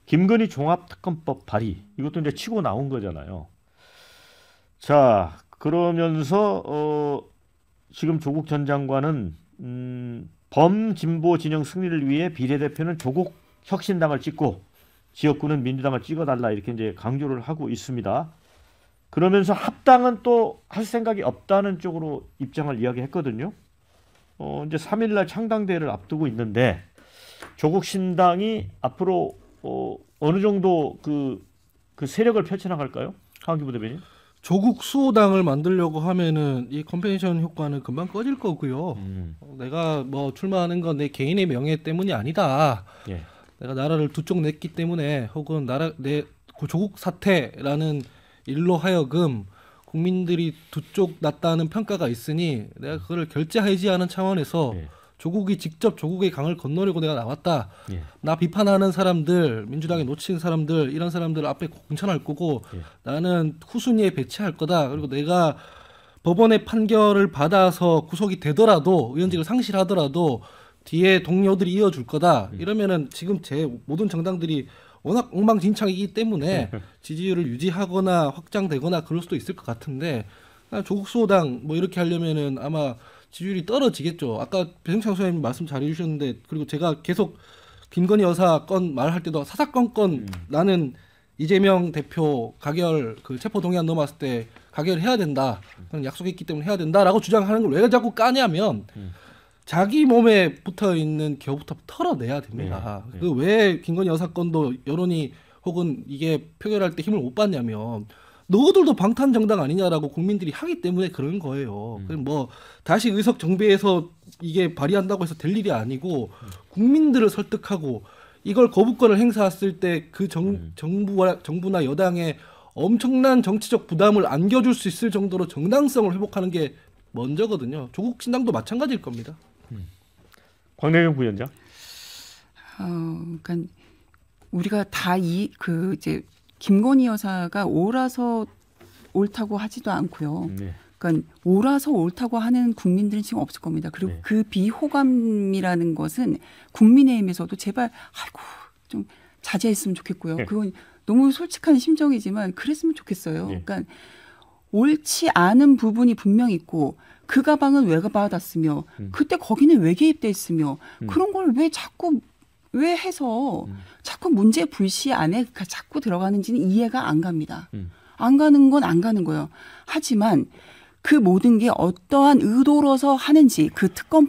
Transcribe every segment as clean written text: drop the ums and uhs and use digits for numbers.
김건희 종합특검법 발의 이것도 이제 치고 나온 거잖아요. 자, 그러면서 지금 조국 전 장관은 범진보 진영 승리를 위해 비례대표는 조국 혁신당을 찍고 지역구는 민주당을 찍어달라 이렇게 이제 강조를 하고 있습니다. 그러면서 합당은 또 할 생각이 없다는 쪽으로 입장을 이야기했거든요. 이제 3일날 창당대회를 앞두고 있는데 조국 신당이 앞으로 어느 정도 그 세력을 펼쳐나갈까요? 하은기 대변인. 조국 수호당을 만들려고 하면은 이 컨벤션 효과는 금방 꺼질 거고요. 내가 뭐 출마하는 건 내 개인의 명예 때문이 아니다. 예. 내가 나라를 두 쪽 냈기 때문에 혹은 내 조국 사태라는 일로 하여금 국민들이 두 쪽 났다는 평가가 있으니 내가 그거를 결제하지 않은 차원에서 예. 조국이 직접 조국의 강을 건너려고 내가 나왔다. 예. 나 비판하는 사람들, 민주당에 놓친 사람들, 이런 사람들 앞에 공천할 거고 예. 나는 후순위에 배치할 거다. 그리고 내가 법원의 판결을 받아서 구속이 되더라도 의원직을 상실하더라도 뒤에 동료들이 이어줄 거다. 이러면은 지금 제 모든 정당들이 워낙 엉망진창이기 때문에 지지율을 유지하거나 확장되거나 그럴 수도 있을 것 같은데 조국 수호당 뭐 이렇게 하려면은 아마 지지율이 떨어지겠죠. 아까 배정창 소장님 말씀 잘해주셨는데 그리고 제가 계속 김건희 여사 건 말할 때도 사사건건 나는 이재명 대표 가결 그 체포동의안 넘어왔을 때 가결해야 된다. 그런 약속했기 때문에 해야 된다라고 주장하는 걸 왜 자꾸 까냐면 자기 몸에 붙어 있는 겨부터 털어내야 됩니다. 네. 그 왜 김건희 여사 건도 여론이 혹은 이게 표결할 때 힘을 못 받냐면 너희들도 방탄 정당 아니냐라고 국민들이 하기 때문에 그런 거예요. 그럼 뭐 다시 의석 정비해서 이게 발의한다고 해서 될 일이 아니고 국민들을 설득하고 이걸 거부권을 행사했을 때 그 정부나 여당에 엄청난 정치적 부담을 안겨줄 수 있을 정도로 정당성을 회복하는 게 먼저거든요. 조국 신당도 마찬가지일 겁니다. 광명현 부위원장. 그러니까 우리가 다 이제 김건희 여사가 옳아서 옳다고 하지도 않고요. 네. 그러니까 옳아서 옳다고 하는 국민들은 지금 없을 겁니다. 그리고 네. 그 비호감이라는 것은 국민의힘에서도 제발 아이고 좀 자제했으면 좋겠고요. 네. 그건 너무 솔직한 심정이지만 그랬으면 좋겠어요. 네. 그러니까 옳지 않은 부분이 분명히 있고 그 가방은 왜 받았으며 그때 거기는 왜 개입돼 있으며 그런 걸 왜 해서 자꾸 문제 불씨 안에 자꾸 들어가는지는 이해가 안 갑니다. 안 가는 건 안 가는 거예요. 하지만 그 모든 게 어떠한 의도로서 하는지 그 특검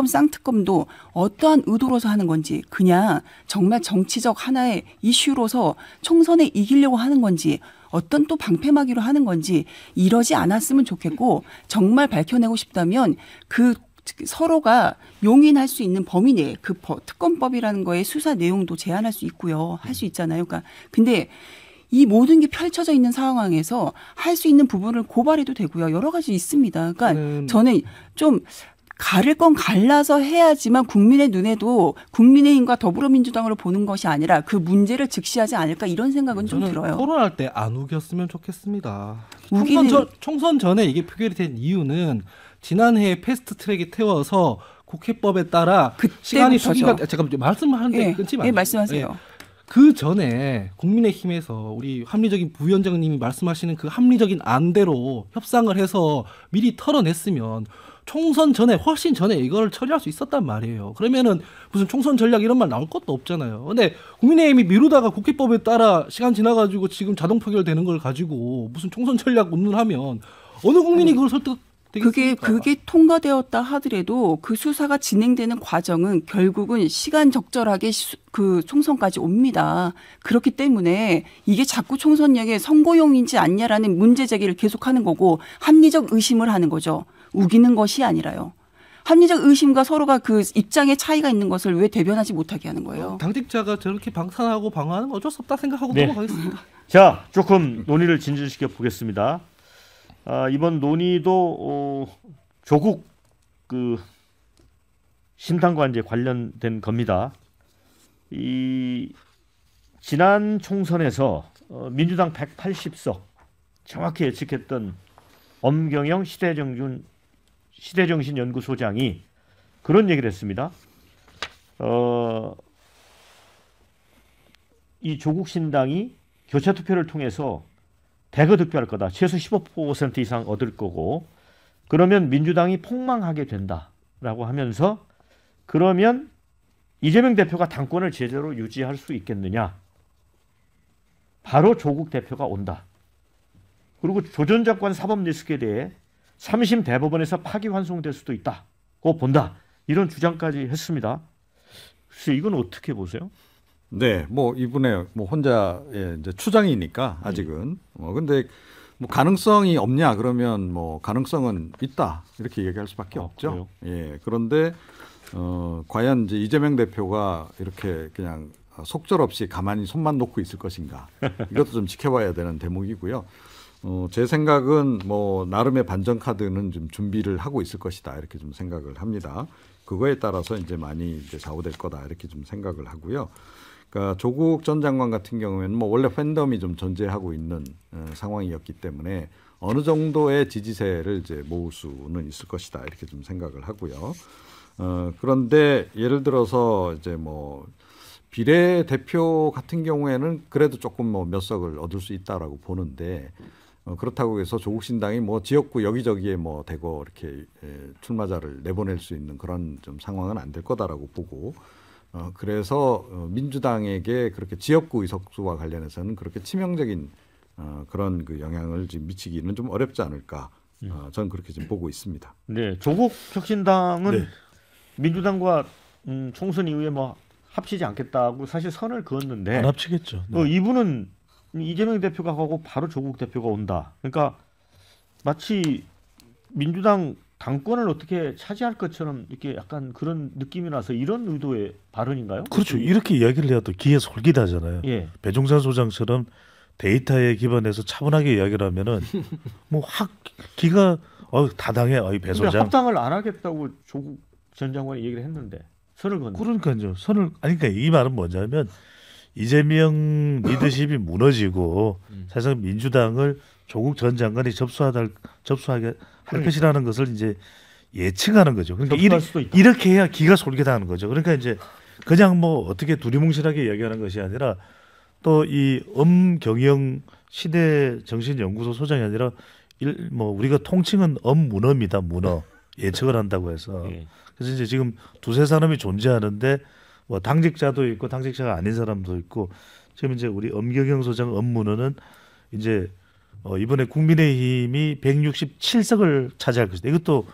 쌍특검도 어떠한 의도로서 하는 건지 그냥 정말 정치적 하나의 이슈로서 총선에 이기려고 하는 건지 어떤 또 방패막이로 하는 건지 이러지 않았으면 좋겠고 정말 밝혀내고 싶다면 그 서로가 용인할 수 있는 범위 내에 그 특검법이라는 거에 수사 내용도 제한할 수 있고요. 할 수 있잖아요. 그러니까 근데 이 모든 게 펼쳐져 있는 상황에서 할 수 있는 부분을 고발해도 되고요. 여러 가지 있습니다. 그러니까 저는 좀 가릴 건 갈라서 해야지만 국민의 눈에도 국민의힘과 더불어민주당으로 보는 것이 아니라 그 문제를 직시하지 않을까 이런 생각은 좀 들어요. 토론할 때 안 우겼으면 좋겠습니다. 우기는 총선 전에 이게 표결이 된 이유는 지난해 패스트트랙에 태워서 국회법에 따라 시간이 수기가 잠깐만 말씀하는데 끊지 마세요. 말씀하세요. 그 전에 국민의힘에서 우리 합리적인 부위원장님이 말씀하시는 그 합리적인 안대로 협상을 해서 미리 털어냈으면 총선 전에 훨씬 전에 이걸 처리할 수 있었단 말이에요. 그러면은 무슨 총선 전략 이런 말 나올 것도 없잖아요. 근데 국민의힘이 미루다가 국회법에 따라 시간 지나가지고 지금 자동 표결되는 걸 가지고 무슨 총선 전략 운운하면 어느 국민이 그걸 설득되겠습니까? 그게 통과되었다 하더라도 그 수사가 진행되는 과정은 결국은 시간 적절하게 그 총선까지 옵니다. 그렇기 때문에 이게 자꾸 총선역에 선거용인지 않냐라는 문제 제기를 계속하는 거고 합리적 의심을 하는 거죠. 우기는 것이 아니라요. 합리적 의심과 서로가 그 입장의 차이가 있는 것을 왜 대변하지 못하게 하는 거예요. 당직자가 저렇게 방탄하고 방어하는 건 어쩔 수 없다 생각하고 네. 넘어가겠습니다. 자, 조금 논의를 진전시켜 보겠습니다. 이번 논의도 조국 그 신당과 이제 관련된 겁니다. 이 지난 총선에서 민주당 180석 정확히 예측했던 엄경영 시대정신연구소장이 그런 얘기를 했습니다. 이 조국 신당이 교체 투표를 통해서 대거 득표할 거다. 최소 15% 이상 얻을 거고 그러면 민주당이 폭망하게 된다라고 하면서 그러면 이재명 대표가 당권을 제대로 유지할 수 있겠느냐. 바로 조국 대표가 온다. 그리고 조 전 장관 사법 리스크에 대해 3심 대법원에서 파기환송될 수도 있다고 본다. 이런 주장까지 했습니다. 글쎄 이건 어떻게 보세요? 네, 뭐 이분의 뭐 혼자의 이제 추정이니까 아직은. 근데 뭐 가능성이 없냐 그러면 뭐 가능성은 있다 이렇게 얘기할 수밖에 없죠. 예, 그런데 과연 이제 이재명 대표가 이렇게 그냥 속절없이 가만히 손만 놓고 있을 것인가 이것도 좀 지켜봐야 되는 대목이고요. 제 생각은 뭐 나름의 반전 카드는 좀 준비를 하고 있을 것이다 이렇게 좀 생각을 합니다. 그거에 따라서 이제 많이 이제 좌우될 거다 이렇게 좀 생각을 하고요. 그러니까 조국 전 장관 같은 경우에는 뭐 원래 팬덤이 좀 존재하고 있는 상황이었기 때문에 어느 정도의 지지세를 이제 모을 수는 있을 것이다 이렇게 좀 생각을 하고요. 그런데 예를 들어서 이제 뭐 비례대표 같은 경우에는 그래도 조금 뭐 몇 석을 얻을 수 있다라고 보는데 그렇다고 해서 조국 신당이 뭐 지역구 여기저기에 뭐 대거 이렇게 출마자를 내보낼 수 있는 그런 좀 상황은 안 될 거다라고 보고 그래서 민주당에게 그렇게 지역구 의석수와 관련해서는 그렇게 치명적인 그런 그 영향을 지금 미치기는 좀 어렵지 않을까 저는 그렇게 지금 보고 있습니다. 네, 조국 혁신당은 네. 민주당과 총선 이후에 뭐 합치지 않겠다고 사실 선을 그었는데 안 합치겠죠. 네. 이분은 이재명 대표가 가고 바로 조국 대표가 온다. 그러니까 마치 민주당 당권을 어떻게 차지할 것처럼 이렇게 약간 그런 느낌이 나서 이런 의도의 발언인가요? 그렇죠. 이렇게 이야기를 해야 또 기에 솔깃하잖아요. 예. 배종찬 소장처럼 데이터에 기반해서 차분하게 이야기를 하면은 뭐 확 기가 다당해. 배 근데 소장. 합당을 안 하겠다고 조국 전 장관이 얘기를 했는데 선을 그었는데. 그러니까요. 그러니까 이 말은 뭐냐면 이재명 리더십이 무너지고 사실상 민주당을 조국 전 장관이 접수하게 할 것이라는 것을 이제 예측하는 거죠. 그러니까 접수할 수도 있다. 이렇게 해야 기가 솔깃하는 거죠. 그러니까 이제 그냥 뭐 어떻게 두리뭉실하게 이야기하는 것이 아니라 또 이 엄경영 시대 정신연구소 소장이 아니라 뭐 우리가 통칭은 엄문어입니다. 문어 예측을 한다고 해서 예. 그래서 이제 지금 두세 사람이 존재하는데 뭐 당직자도 있고 당직자가 아닌 사람도 있고 지금 이제 우리 엄경영 소장 엄문어는 이제 이번에 국민의힘이 167석을 차지할 것이다. 이것도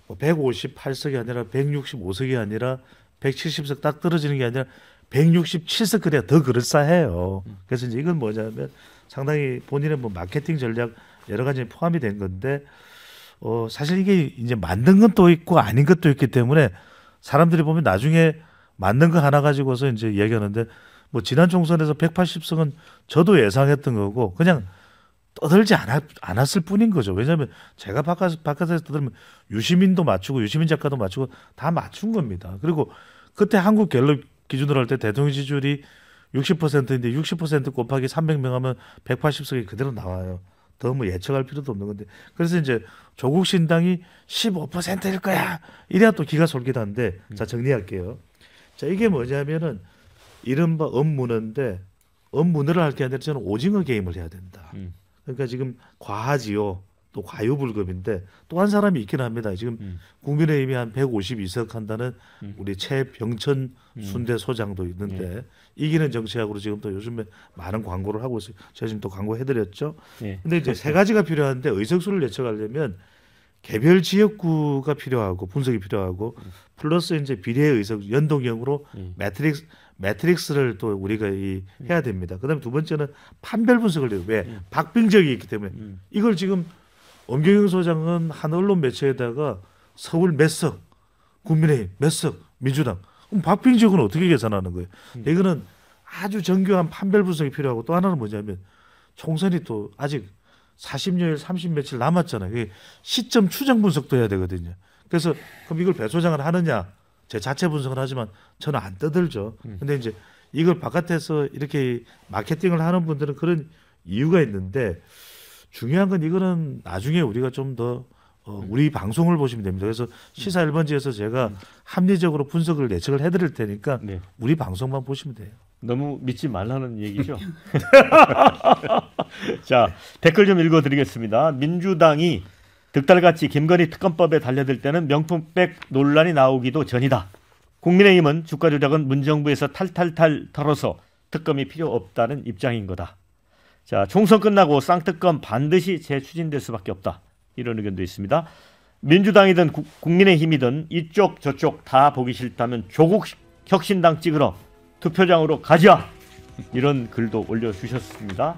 뭐 158석이 아니라 165석이 아니라 170석 딱 떨어지는 게 아니라 167석 그래야 더 그럴싸해요. 그래서 이제 이건 뭐냐면 상당히 본인의 뭐 마케팅 전략 여러 가지 포함이 된 건데 사실 이게 이제 만든 건 또 있고 아닌 것도 있기 때문에 사람들이 보면 나중에 만든 거 하나 가지고서 이제 이야기하는데 뭐 지난 총선에서 180석은 저도 예상했던 거고 그냥 떠들지 않았을 뿐인 거죠. 왜냐하면 제가 바깥에서 떠들면 유시민도 맞추고 유시민 작가도 맞추고 다 맞춘 겁니다. 그리고 그때 한국 갤럽 기준으로 할 때 대통령 지지율이 60%인데 60% 곱하기 300명 하면 180석이 그대로 나와요. 더 뭐 예측할 필요도 없는 건데. 그래서 이제 조국 신당이 15%일 거야. 이래야 또 기가 솔깃한데. 자, 정리할게요. 자, 이게 뭐냐면은 이른바 엄문어인데 엄문어를 할 게 아니라 저는 오징어 게임을 해야 된다. 그러니까 지금 과하지요. 또 과유불급인데 또 한 사람이 있긴 합니다. 지금 국민의힘이 한 152석 한다는 우리 최병천 순대 소장도 있는데 이기는 정치학으로 지금 또 요즘에 많은 광고를 하고 있어요. 제가 지금 또 광고해드렸죠. 근데 이제 세 가지가 필요한데 의석수를 예측하려면 개별 지역구가 필요하고 분석이 필요하고 플러스 이제 비례 의석 연동형으로 매트릭스를 또 우리가 해야 됩니다. 그다음에 두 번째는 판별 분석을 해요. 왜? 박빙적이 있기 때문에 이걸 지금 엄경영 소장은 한 언론 매체에다가 서울 몇 석, 국민의힘 몇 석, 민주당 그럼 박빙적은 어떻게 계산하는 거예요? 이거는 아주 정교한 판별 분석이 필요하고 또 하나는 뭐냐면 총선이 또 아직 40여일, 30며칠 남았잖아요. 그게 시점 추정 분석도 해야 되거든요. 그래서 그럼 이걸 배 소장을 하느냐? 제 자체 분석을 하지만 저는 안 떠들죠. 근데 이제 이걸 바깥에서 이렇게 마케팅을 하는 분들은 그런 이유가 있는데 중요한 건 이거는 나중에 우리가 좀 더 우리 방송을 보시면 됩니다. 그래서 시사 1번지에서 제가 합리적으로 분석을 예측을 해드릴 테니까 네. 우리 방송만 보시면 돼요. 너무 믿지 말라는 얘기죠. 자, 댓글 좀 읽어드리겠습니다. 민주당이 득달같이 김건희 특검법에 달려들 때는 명품백 논란이 나오기도 전이다. 국민의힘은 주가 조작은 문정부에서 탈탈탈 털어서 특검이 필요 없다는 입장인 거다. 자, 총선 끝나고 쌍특검 반드시 재추진될 수밖에 없다. 이런 의견도 있습니다. 민주당이든 국민의힘이든 이쪽 저쪽 다 보기 싫다면 조국 혁신당 찍으러 투표장으로 가자. 이런 글도 올려주셨습니다.